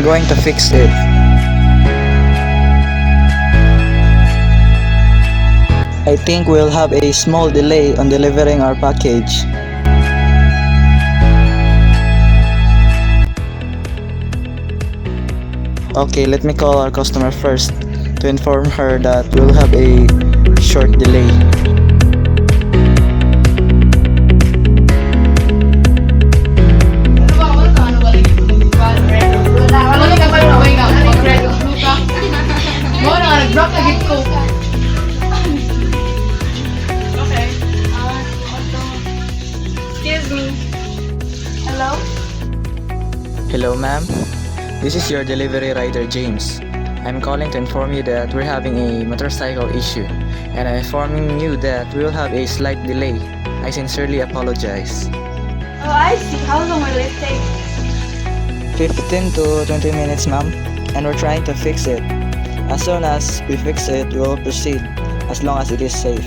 going to fix it. I think we'll have a small delay on delivering our package. Okay, let me call our customer first to inform her that we'll have a short delay. Excuse me. Hello? Hello, ma'am. This is your delivery rider, James. I'm calling to inform you that we're having a motorcycle issue, and I'm informing you that we'll have a slight delay. I sincerely apologize. Oh, I see. How long will it take? 15 to 20 minutes, ma'am, and we're trying to fix it. As soon as we fix it, we will proceed, as long as it is safe.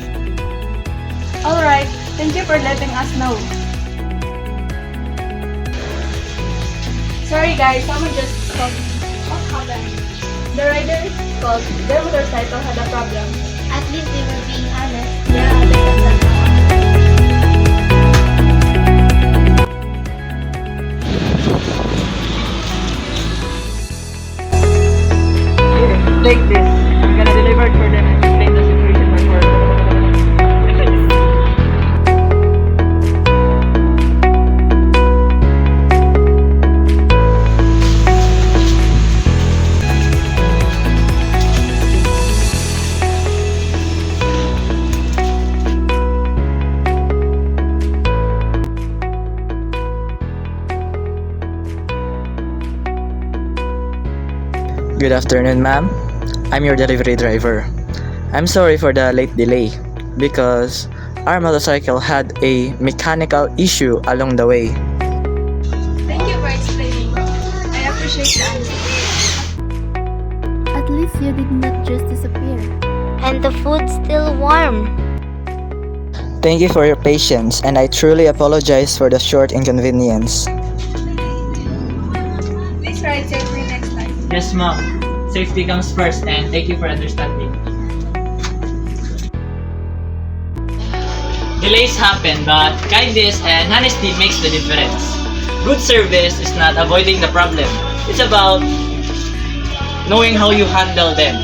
Alright, thank you for letting us know. Sorry guys, someone just called. What happened? The rider called. Their motorcycle had a problem. At least they were being honest. Yeah, they can tell. Take this. I'm gonna deliver it for them and explain the situation before. Good afternoon, ma'am. I'm your delivery driver. I'm sorry for the late delay because our motorcycle had a mechanical issue along the way. Thank you for explaining. I appreciate the answer. At least you did not just disappear. And the food's still warm. Thank you for your patience, and I truly apologize for the short inconvenience. Please ride safely next time. Yes, ma'am. Safety comes first, and thank you for understanding. Delays happen, but kindness and honesty makes the difference. Good service is not avoiding the problem. It's about knowing how you handle them.